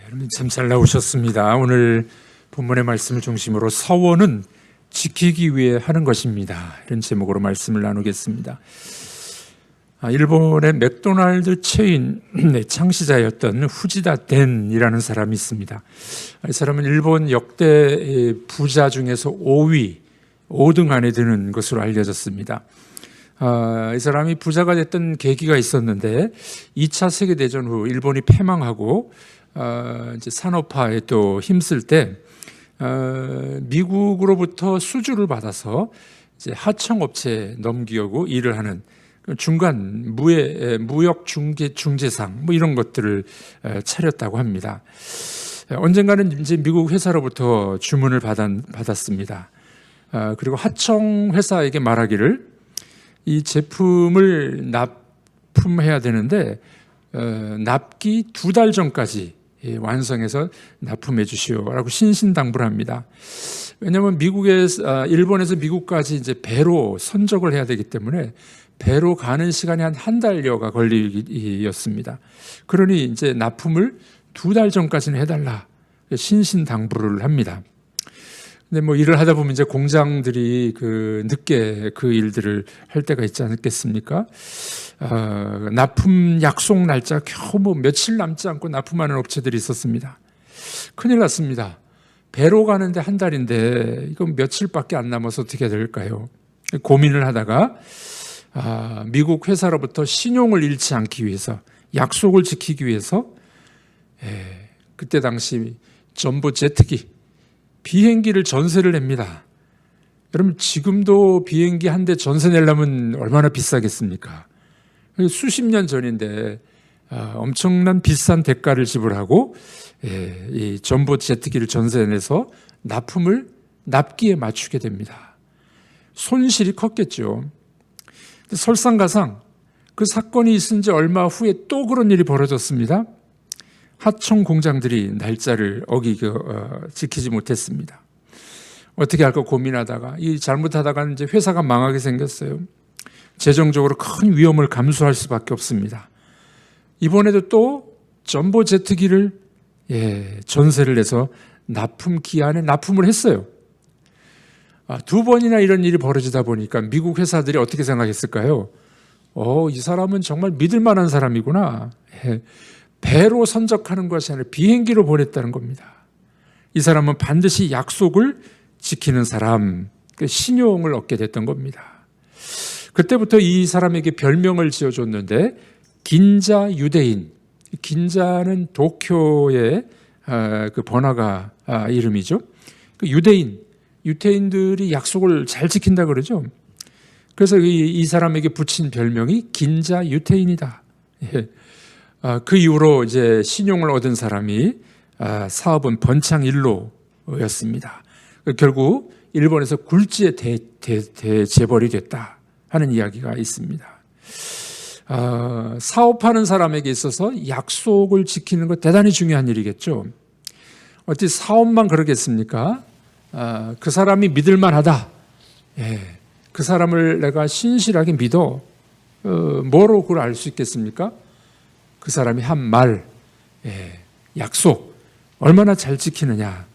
여러분 참 잘 나오셨습니다. 오늘 본문의 말씀을 중심으로 서원은 지키기 위해 하는 것입니다. 이런 제목으로 말씀을 나누겠습니다. 일본의 맥도날드 체인의 창시자였던 후지다 덴이라는 사람이 있습니다. 이 사람은 일본 역대 부자 중에서 5등 안에 드는 것으로 알려졌습니다. 이 사람이 부자가 됐던 계기가 있었는데 2차 세계대전 후 일본이 패망하고 이제 산업화에 또 힘쓸 때 미국으로부터 수주를 받아서 이제 하청업체에 넘기고 일을 하는 중간 무역 중재상 뭐 이런 것들을 차렸다고 합니다. 언젠가는 이제 미국 회사로부터 주문을 받았습니다. 그리고 하청 회사에게 말하기를 이 제품을 납품해야 되는데 납기 2달 전까지 완성해서 납품해 주시오라고 신신당부를 합니다. 왜냐하면 일본에서 미국까지 이제 배로 선적을 해야 되기 때문에 배로 가는 시간이 한 달여가 걸리였습니다. 그러니 이제 납품을 2달 전까지는 해달라 신신당부를 합니다. 근데 뭐 일을 하다 보면 이제 공장들이 늦게 그 일들을 할 때가 있지 않겠습니까? 납품 약속 날짜 겨우 뭐 며칠 남지 않고 납품하는 업체들이 있었습니다. 큰일 났습니다. 배로 가는데 한 달인데 이건 며칠밖에 안 남아서 어떻게 해야 될까요? 고민을 하다가 미국 회사로부터 신용을 잃지 않기 위해서 약속을 지키기 위해서 그때 당시 전부 제트기 비행기를 전세를 냅니다. 여러분 지금도 비행기 한 대 전세 내려면 얼마나 비싸겠습니까? 수십 년 전인데 엄청난 비싼 대가를 지불하고 이 전보 제트기를 전세 내서 납품을 납기에 맞추게 됩니다. 손실이 컸겠죠. 설상가상 그 사건이 있은 지 얼마 후에 또 그런 일이 벌어졌습니다. 하청 공장들이 날짜를 지키지 못했습니다. 어떻게 할까 고민하다가 잘못하다가 이제 회사가 망하게 생겼어요. 재정적으로 큰 위험을 감수할 수밖에 없습니다. 이번에도 또 전보 제트기를 전세를 내서 납품 기한에 납품을 했어요. 2번이나 이런 일이 벌어지다 보니까 미국 회사들이 어떻게 생각했을까요? 이 사람은 정말 믿을 만한 사람이구나. 배로 선적하는 것이 아니라 비행기로 보냈다는 겁니다. 이 사람은 반드시 약속을 지키는 사람, 신용을 얻게 됐던 겁니다. 그때부터 이 사람에게 별명을 지어줬는데 긴자 유대인. 긴자는 도쿄의 그 번화가 이름이죠. 유대인들이 약속을 잘 지킨다 그러죠. 그래서 이 사람에게 붙인 별명이 긴자 유태인이다. 그 이후로 이제 신용을 얻은 사람이 사업은 번창일로였습니다. 결국 일본에서 굴지의 대재벌이 됐다 하는 이야기가 있습니다. 사업하는 사람에게 있어서 약속을 지키는 것 대단히 중요한 일이겠죠. 어찌 사업만 그러겠습니까? 그 사람이 믿을 만하다. 그 사람을 내가 신실하게 믿어. 뭐로 그걸 알 수 있겠습니까? 그 사람이 한 말, 약속 얼마나 잘 지키느냐.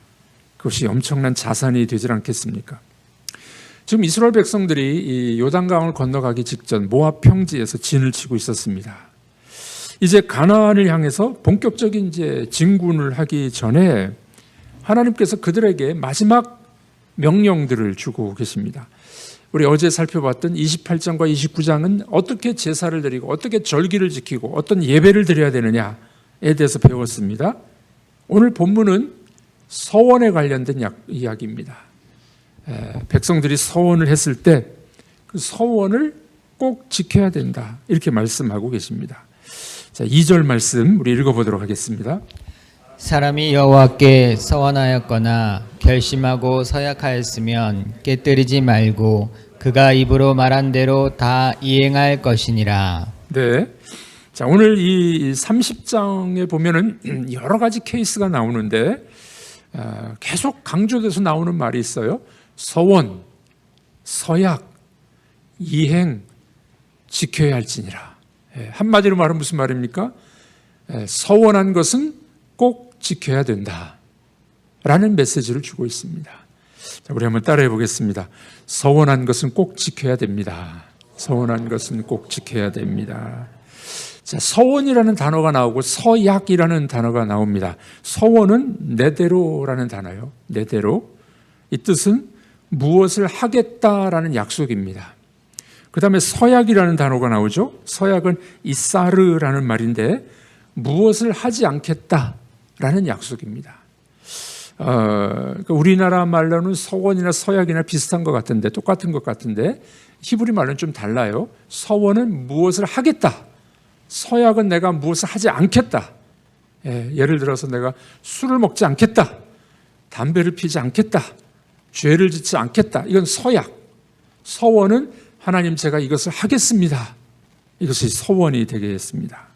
그것이 엄청난 자산이 되질 않겠습니까? 지금 이스라엘 백성들이 이 요단강을 건너가기 직전 모압 평지에서 진을 치고 있었습니다. 이제 가나안을 향해서 본격적인 이제 진군을 하기 전에 하나님께서 그들에게 마지막 명령들을 주고 계십니다. 우리 어제 살펴봤던 28장과 29장은 어떻게 제사를 드리고 어떻게 절기를 지키고 어떤 예배를 드려야 되느냐에 대해서 배웠습니다. 오늘 본문은 서원에 관련된 이야기입니다. 백성들이 서원을 했을 때 그 서원을 꼭 지켜야 된다. 이렇게 말씀하고 계십니다. 자, 2절 말씀 우리 읽어보도록 하겠습니다. 사람이 여호와께 서원하였거나 결심하고 서약하였으면 깨뜨리지 말고 그가 입으로 말한 대로 다 이행할 것이니라. 네. 자, 오늘 이 30장에 보면은 여러 가지 케이스가 나오는데 계속 강조돼서 나오는 말이 있어요. 서원, 서약, 이행, 지켜야 할지니라. 한마디로 말하면 무슨 말입니까? 서원한 것은 꼭 지켜야 된다 라는 메시지를 주고 있습니다. 자, 우리 한번 따라해 보겠습니다. 서원한 것은 꼭 지켜야 됩니다. 서원한 것은 꼭 지켜야 됩니다. 자, 서원이라는 단어가 나오고 서약이라는 단어가 나옵니다. 서원은 내대로라는 단어예요. 내대로. 이 뜻은 무엇을 하겠다라는 약속입니다. 그 다음에 서약이라는 단어가 나오죠. 서약은 이사르라는 말인데 무엇을 하지 않겠다라는 약속입니다. 그러니까 우리나라 말로는 서원이나 서약이나 비슷한 것 같은데, 똑같은 것 같은데 히브리 말로는 좀 달라요. 서원은 무엇을 하겠다, 서약은 내가 무엇을 하지 않겠다. 예를 들어서 내가 술을 먹지 않겠다, 담배를 피지 않겠다, 죄를 짓지 않겠다. 이건 서약. 서원은 하나님 제가 이것을 하겠습니다. 이것이 서원이 되겠습니다.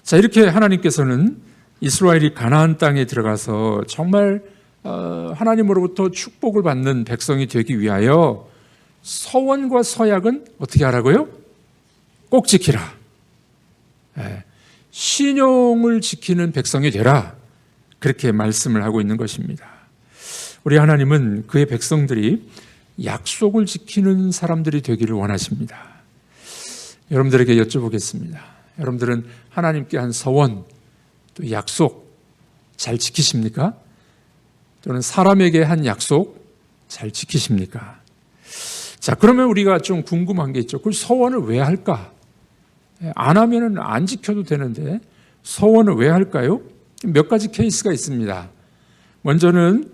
자, 이렇게 하나님께서는 이스라엘이 가나안 땅에 들어가서 정말 하나님으로부터 축복을 받는 백성이 되기 위하여 서원과 서약은 어떻게 하라고요? 꼭 지키라. 신용을 지키는 백성이 되라. 그렇게 말씀을 하고 있는 것입니다. 우리 하나님은 그의 백성들이 약속을 지키는 사람들이 되기를 원하십니다. 여러분들에게 여쭤보겠습니다. 여러분들은 하나님께 한 서원, 또 약속 잘 지키십니까? 또는 사람에게 한 약속 잘 지키십니까? 자, 그러면 우리가 좀 궁금한 게 있죠. 그 서원을 왜 할까? 안 하면은 안 지켜도 되는데 서원을 왜 할까요? 몇 가지 케이스가 있습니다. 먼저는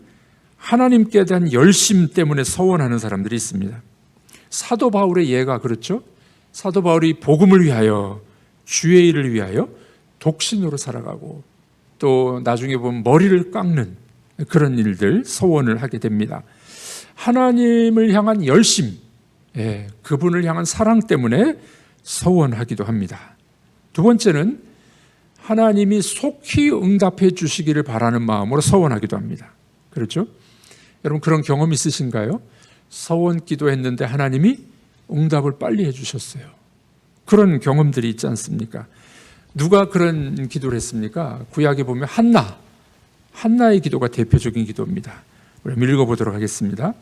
하나님께 대한 열심 때문에 서원하는 사람들이 있습니다. 사도 바울의 예가 그렇죠? 사도 바울이 복음을 위하여, 주의 일을 위하여 독신으로 살아가고 또 나중에 보면 머리를 깎는 그런 일들, 서원을 하게 됩니다. 하나님을 향한 열심, 그분을 향한 사랑 때문에 서원하기도 합니다. 두 번째는 하나님이 속히 응답해 주시기를 바라는 마음으로 서원하기도 합니다. 그렇죠? 여러분 그런 경험 있으신가요? 서원 기도했는데 하나님이 응답을 빨리 해주셨어요. 그런 경험들이 있지 않습니까? 누가 그런 기도를 했습니까? 구약에 보면 한나의 기도가 대표적인 기도입니다. 우리 한번 읽어보도록 하겠습니다.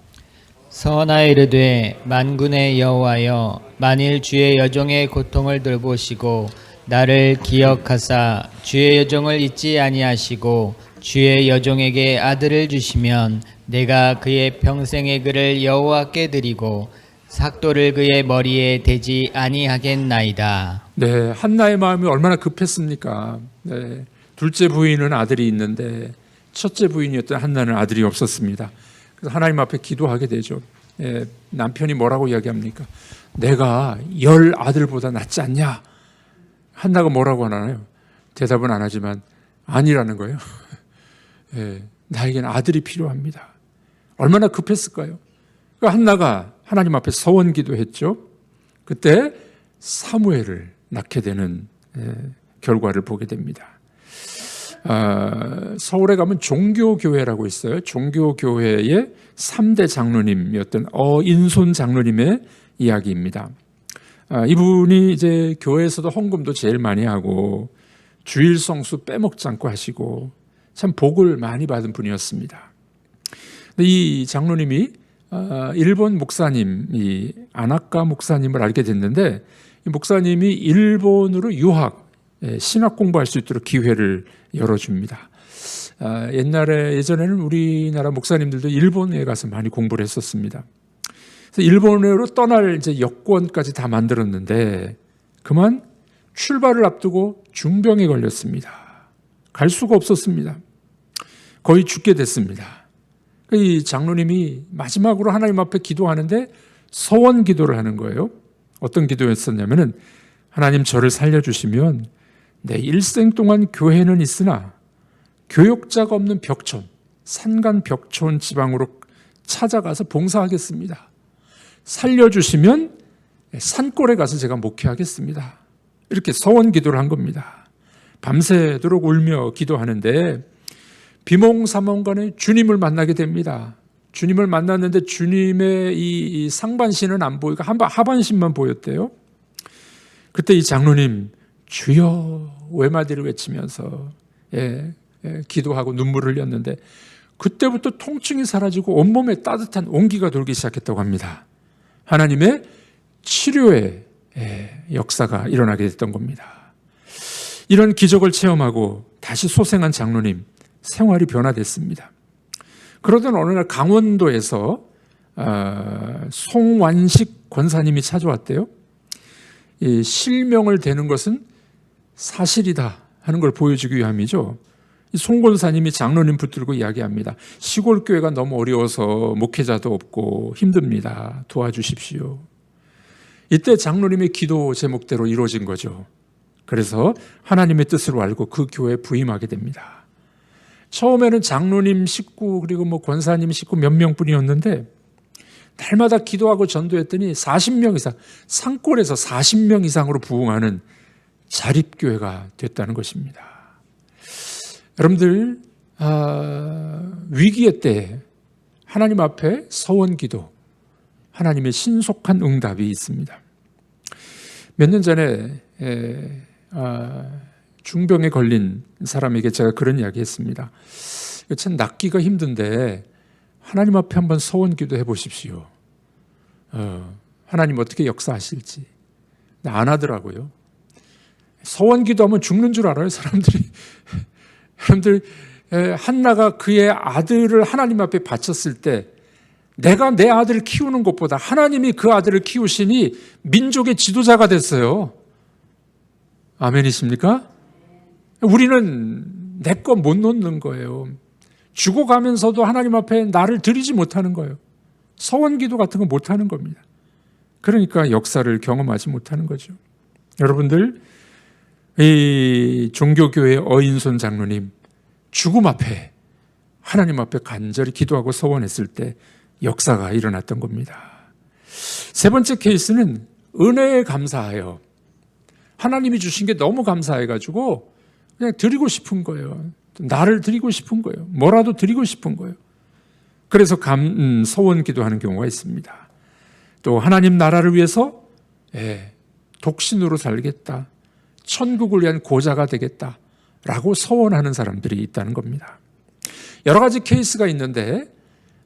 서원하여 이르되 만군의 여호와여, 만일 주의 여종의 고통을 돌보시고 나를 기억하사 주의 여종을 잊지 아니하시고 주의 여종에게 아들을 주시면 내가 그의 평생의 글을 여호와께 드리고 삭도를 그의 머리에 대지 아니하겠나이다. 네, 한나의 마음이 얼마나 급했습니까? 네, 둘째 부인은 아들이 있는데 첫째 부인이었던 한나는 아들이 없었습니다. 그래서 하나님 앞에 기도하게 되죠. 남편이 뭐라고 이야기합니까? 내가 10 아들보다 낫지 않냐? 한나가 뭐라고 하나요? 대답은 안 하지만 아니라는 거예요. 나에게는 아들이 필요합니다. 얼마나 급했을까요? 그러니까 한나가 하나님 앞에 서원 기도했죠. 그때 사무엘을 낳게 되는 결과를 보게 됩니다. 서울에 가면 종교교회라고 있어요. 종교교회의 3대 장로님이었던 어인손 장로님의 이야기입니다. 이분이 이제 교회에서도 헌금도 제일 많이 하고 주일 성수 빼먹지 않고 하시고 참 복을 많이 받은 분이었습니다. 이 장로님이 일본 목사님, 이 아나카 목사님을 알게 됐는데 이 목사님이 일본으로 유학, 신학 공부할 수 있도록 기회를 열어줍니다. 예전에는 우리나라 목사님들도 일본에 가서 많이 공부를 했었습니다. 그래서 일본으로 떠날 이제 여권까지 다 만들었는데 그만 출발을 앞두고 중병에 걸렸습니다. 갈 수가 없었습니다. 거의 죽게 됐습니다. 이 장로님이 마지막으로 하나님 앞에 기도하는데 서원 기도를 하는 거예요. 어떤 기도였었냐면은 하나님 저를 살려주시면 내 일생 동안 교회는 있으나 교역자가 없는 벽촌, 산간 벽촌 지방으로 찾아가서 봉사하겠습니다. 살려주시면 산골에 가서 제가 목회하겠습니다. 이렇게 서원 기도를 한 겁니다. 밤새도록 울며 기도하는데 비몽사몽간에 주님을 만나게 됩니다. 주님을 만났는데 주님의 이 상반신은 안 보이고 하반신만 보였대요. 그때 이 장로님 주여 외마디를 외치면서 기도하고 눈물을 흘렸는데 그때부터 통증이 사라지고 온몸에 따뜻한 온기가 돌기 시작했다고 합니다. 하나님의 치료의 역사가 일어나게 됐던 겁니다. 이런 기적을 체험하고 다시 소생한 장로님, 생활이 변화됐습니다. 그러던 어느 날 강원도에서 송완식 권사님이 찾아왔대요. 이 실명을 대는 것은 사실이다 하는 걸 보여주기 위함이죠. 송 권사님이 장로님 붙들고 이야기합니다. 시골 교회가 너무 어려워서 목회자도 없고 힘듭니다. 도와주십시오. 이때 장로님의 기도 제목대로 이루어진 거죠. 그래서 하나님의 뜻을 알고 그 교회에 부임하게 됩니다. 처음에는 장로님 식구 그리고 뭐 권사님 식구 몇 명뿐이었는데 날마다 기도하고 전도했더니 40명 이상, 산골에서 40명 이상으로 부흥하는 자립교회가 됐다는 것입니다. 여러분들 위기의 때 하나님 앞에 서원기도, 하나님의 신속한 응답이 있습니다. 몇 년 전에 중병에 걸린 사람에게 제가 그런 이야기 했습니다. 참 낫기가 힘든데 하나님 앞에 한번 서원기도 해보십시오. 하나님 어떻게 역사하실지. 안 하더라고요. 서원기도 하면 죽는 줄 알아요, 사람들이. 여러분들, 한나가 그의 아들을 하나님 앞에 바쳤을 때 내가 내 아들을 키우는 것보다 하나님이 그 아들을 키우시니 민족의 지도자가 됐어요. 아멘이십니까? 우리는 내 것 못 놓는 거예요. 죽어가면서도 하나님 앞에 나를 드리지 못하는 거예요. 서원기도 같은 거 못하는 겁니다. 그러니까 역사를 경험하지 못하는 거죠. 여러분들, 이 종교교회 어인손 장로님 죽음 앞에 하나님 앞에 간절히 기도하고 서원했을 때 역사가 일어났던 겁니다. 세 번째 케이스는 은혜에 감사하여 하나님이 주신 게 너무 감사해가지고 그냥 드리고 싶은 거예요. 나를 드리고 싶은 거예요. 뭐라도 드리고 싶은 거예요. 그래서 서원 기도하는 경우가 있습니다. 또 하나님 나라를 위해서 독신으로 살겠다. 천국을 위한 고자가 되겠다라고 서원하는 사람들이 있다는 겁니다. 여러 가지 케이스가 있는데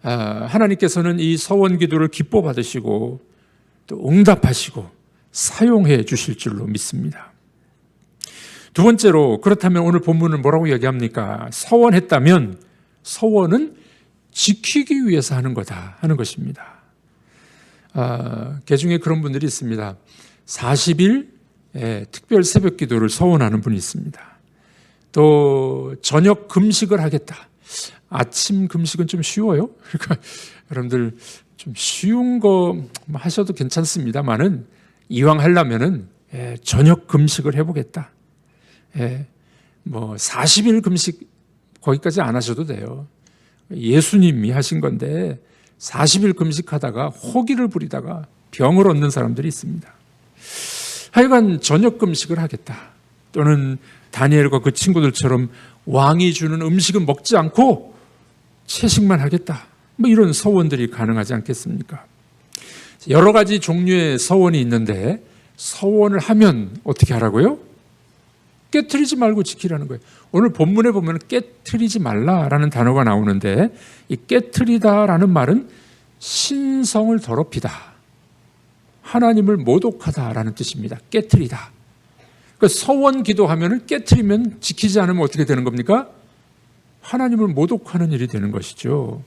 하나님께서는 이 서원 기도를 기뻐 받으시고 또 응답하시고 사용해 주실 줄로 믿습니다. 두 번째로, 그렇다면 오늘 본문은 뭐라고 이야기합니까? 서원했다면 서원은 지키기 위해서 하는 거다 하는 것입니다. 개중에 그런 분들이 있습니다. 40일 특별 새벽 기도를 서원하는 분이 있습니다. 또 저녁 금식을 하겠다. 아침 금식은 좀 쉬워요. 그러니까 여러분들 좀 쉬운 거 하셔도 괜찮습니다만은 이왕 하려면은 저녁 금식을 해보겠다. 뭐 40일 금식 거기까지 안 하셔도 돼요. 예수님이 하신 건데 40일 금식하다가 호기를 부리다가 병을 얻는 사람들이 있습니다. 하여간 저녁 금식을 하겠다. 또는 다니엘과 그 친구들처럼 왕이 주는 음식은 먹지 않고 채식만 하겠다. 뭐 이런 서원들이 가능하지 않겠습니까? 여러 가지 종류의 서원이 있는데 서원을 하면 어떻게 하라고요? 깨트리지 말고 지키라는 거예요. 오늘 본문에 보면 깨트리지 말라라는 단어가 나오는데 이 깨트리다라는 말은 신성을 더럽히다. 하나님을 모독하다라는 뜻입니다. 깨트리다. 그러니까 서원 기도하면 깨트리면 지키지 않으면 어떻게 되는 겁니까? 하나님을 모독하는 일이 되는 것이죠.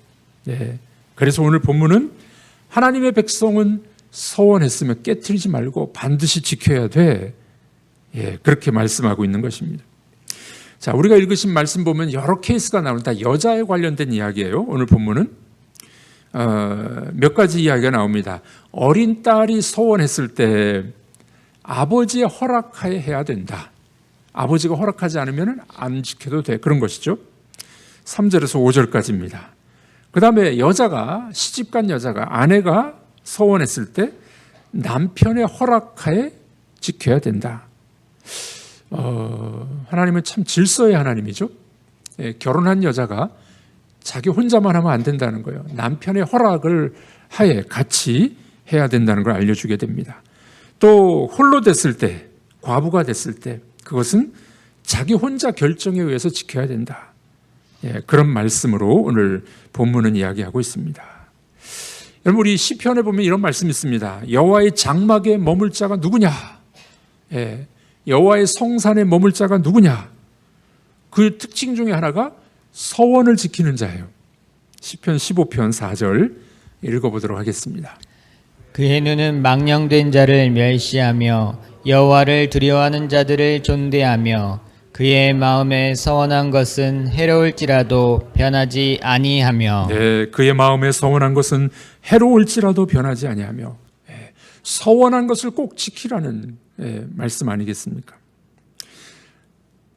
그래서 오늘 본문은 하나님의 백성은 서원했으면 깨트리지 말고 반드시 지켜야 돼. 그렇게 말씀하고 있는 것입니다. 자, 우리가 읽으신 말씀 보면 여러 케이스가 나옵니다. 여자에 관련된 이야기예요. 오늘 본문은 몇 가지 이야기가 나옵니다. 어린 딸이 서원했을 때 아버지의 허락하에 해야 된다. 아버지가 허락하지 않으면 안 지켜도 돼. 그런 것이죠. 3절에서 5절까지입니다. 그 다음에 여자가, 시집간 여자가, 아내가 서원했을 때 남편의 허락하에 지켜야 된다. 하나님은 참 질서의 하나님이죠. 결혼한 여자가 자기 혼자만 하면 안 된다는 거예요. 남편의 허락을 하에 같이 해야 된다는 걸 알려주게 됩니다. 또 홀로 됐을 때, 과부가 됐을 때 그것은 자기 혼자 결정에 의해서 지켜야 된다. 그런 말씀으로 오늘 본문은 이야기하고 있습니다. 여러분, 우리 시편에 보면 이런 말씀이 있습니다. 여호와의 장막에 머물 자가 누구냐? 여호와의 성산에 머물 자가 누구냐? 그 특징 중에 하나가 서원을 지키는 자예요. 시편 15편 4절 읽어보도록 하겠습니다. 그의 눈은 망령된 자를 멸시하며 여호와를 두려워하는 자들을 존대하며 그의 마음에 서원한 것은 해로울지라도 변하지 아니하며. 그의 마음에 서원한 것은 해로울지라도 변하지 아니하며. 서원한 것을 꼭 지키라는 말씀 아니겠습니까?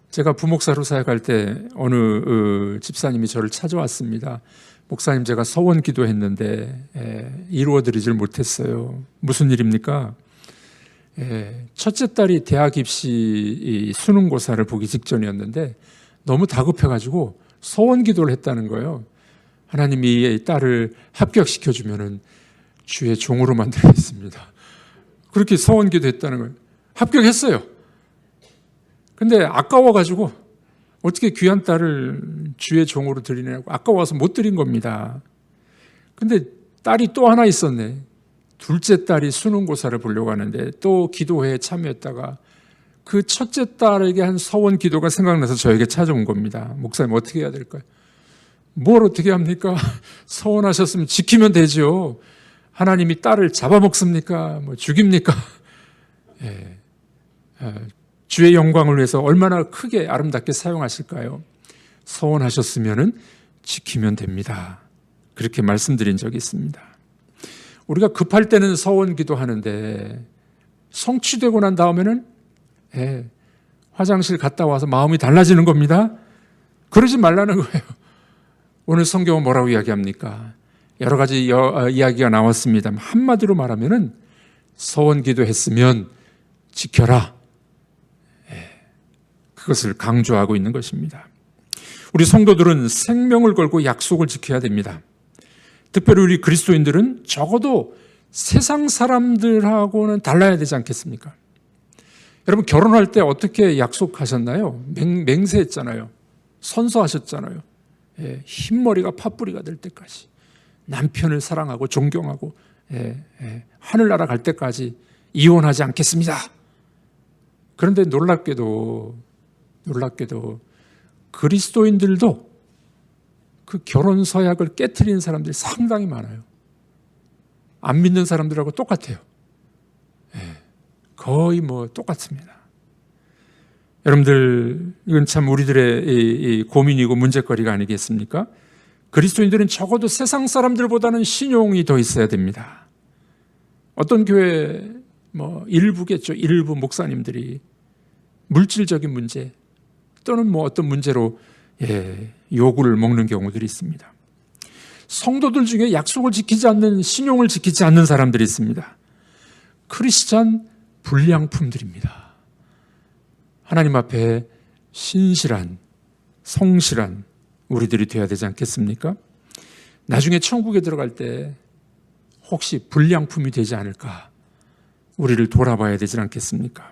제가 부목사로 사역할 때 어느 집사님이 저를 찾아왔습니다. 목사님, 제가 서원 기도했는데 이루어드리질 못했어요. 무슨 일입니까? 첫째 딸이 대학 입시 수능고사를 보기 직전이었는데 너무 다급해가지고 서원 기도를 했다는 거예요. 하나님이 이 딸을 합격시켜주면은 주의 종으로 만들겠습니다. 그렇게 서원 기도했다는 거예요. 합격했어요. 근데 아까워가지고 어떻게 귀한 딸을 주의 종으로 드리냐고 아까워서 못 드린 겁니다. 근데 딸이 또 하나 있었네. 둘째 딸이 수능고사를 보려고 하는데 또 기도회에 참여했다가 그 첫째 딸에게 한 서원 기도가 생각나서 저에게 찾아온 겁니다. 목사님, 어떻게 해야 될까요? 뭘 어떻게 합니까? 서원하셨으면 지키면 되죠. 하나님이 딸을 잡아먹습니까? 죽입니까? 주의 영광을 위해서 얼마나 크게 아름답게 사용하실까요? 서원하셨으면 지키면 됩니다. 그렇게 말씀드린 적이 있습니다. 우리가 급할 때는 서원 기도하는데 성취되고 난 다음에는 화장실 갔다 와서 마음이 달라지는 겁니다. 그러지 말라는 거예요. 오늘 성경은 뭐라고 이야기합니까? 여러 가지 이야기가 나왔습니다. 한마디로 말하면은 서원 기도했으면 지켜라. 그것을 강조하고 있는 것입니다. 우리 성도들은 생명을 걸고 약속을 지켜야 됩니다. 특별히 우리 그리스도인들은 적어도 세상 사람들하고는 달라야 되지 않겠습니까? 여러분, 결혼할 때 어떻게 약속하셨나요? 맹세했잖아요. 선서하셨잖아요. 흰머리가 팥뿌리가 될 때까지 남편을 사랑하고 존경하고 하늘나라 갈 때까지 이혼하지 않겠습니다. 그런데 놀랍게도 그리스도인들도 그 결혼 서약을 깨트리는 사람들이 상당히 많아요. 안 믿는 사람들하고 똑같아요. 거의 똑같습니다. 여러분들, 이건 참 우리들의 이 고민이고 문제거리가 아니겠습니까? 그리스도인들은 적어도 세상 사람들보다는 신용이 더 있어야 됩니다. 어떤 교회 일부겠죠. 일부 목사님들이 물질적인 문제 또는 어떤 문제로 요구를 먹는 경우들이 있습니다. 성도들 중에 약속을 지키지 않는, 신용을 지키지 않는 사람들이 있습니다. 크리스찬 불량품들입니다. 하나님 앞에 신실한, 성실한 우리들이 되어야 되지 않겠습니까? 나중에 천국에 들어갈 때 혹시 불량품이 되지 않을까? 우리를 돌아봐야 되지 않겠습니까?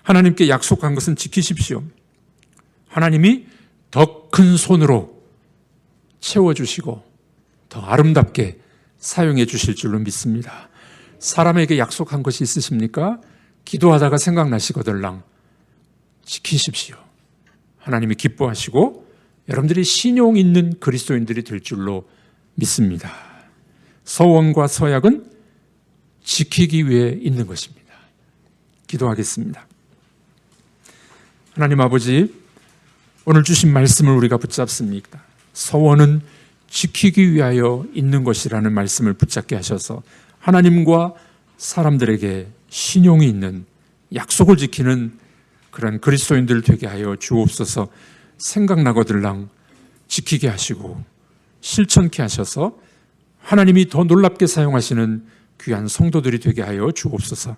하나님께 약속한 것은 지키십시오. 하나님이 더 큰 손으로 채워주시고 더 아름답게 사용해 주실 줄로 믿습니다. 사람에게 약속한 것이 있으십니까? 기도하다가 생각나시거들랑 지키십시오. 하나님이 기뻐하시고 여러분들이 신용 있는 그리스도인들이 될 줄로 믿습니다. 서원과 서약은 지키기 위해 있는 것입니다. 기도하겠습니다. 하나님 아버지, 오늘 주신 말씀을 우리가 붙잡습니다. 서원은 지키기 위하여 있는 것이라는 말씀을 붙잡게 하셔서 하나님과 사람들에게 신용이 있는, 약속을 지키는 그런 그리스도인들 되게 하여 주옵소서. 생각나거들랑 지키게 하시고 실천케 하셔서 하나님이 더 놀랍게 사용하시는 귀한 성도들이 되게 하여 주옵소서.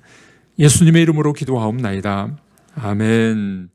예수님의 이름으로 기도하옵나이다. 아멘.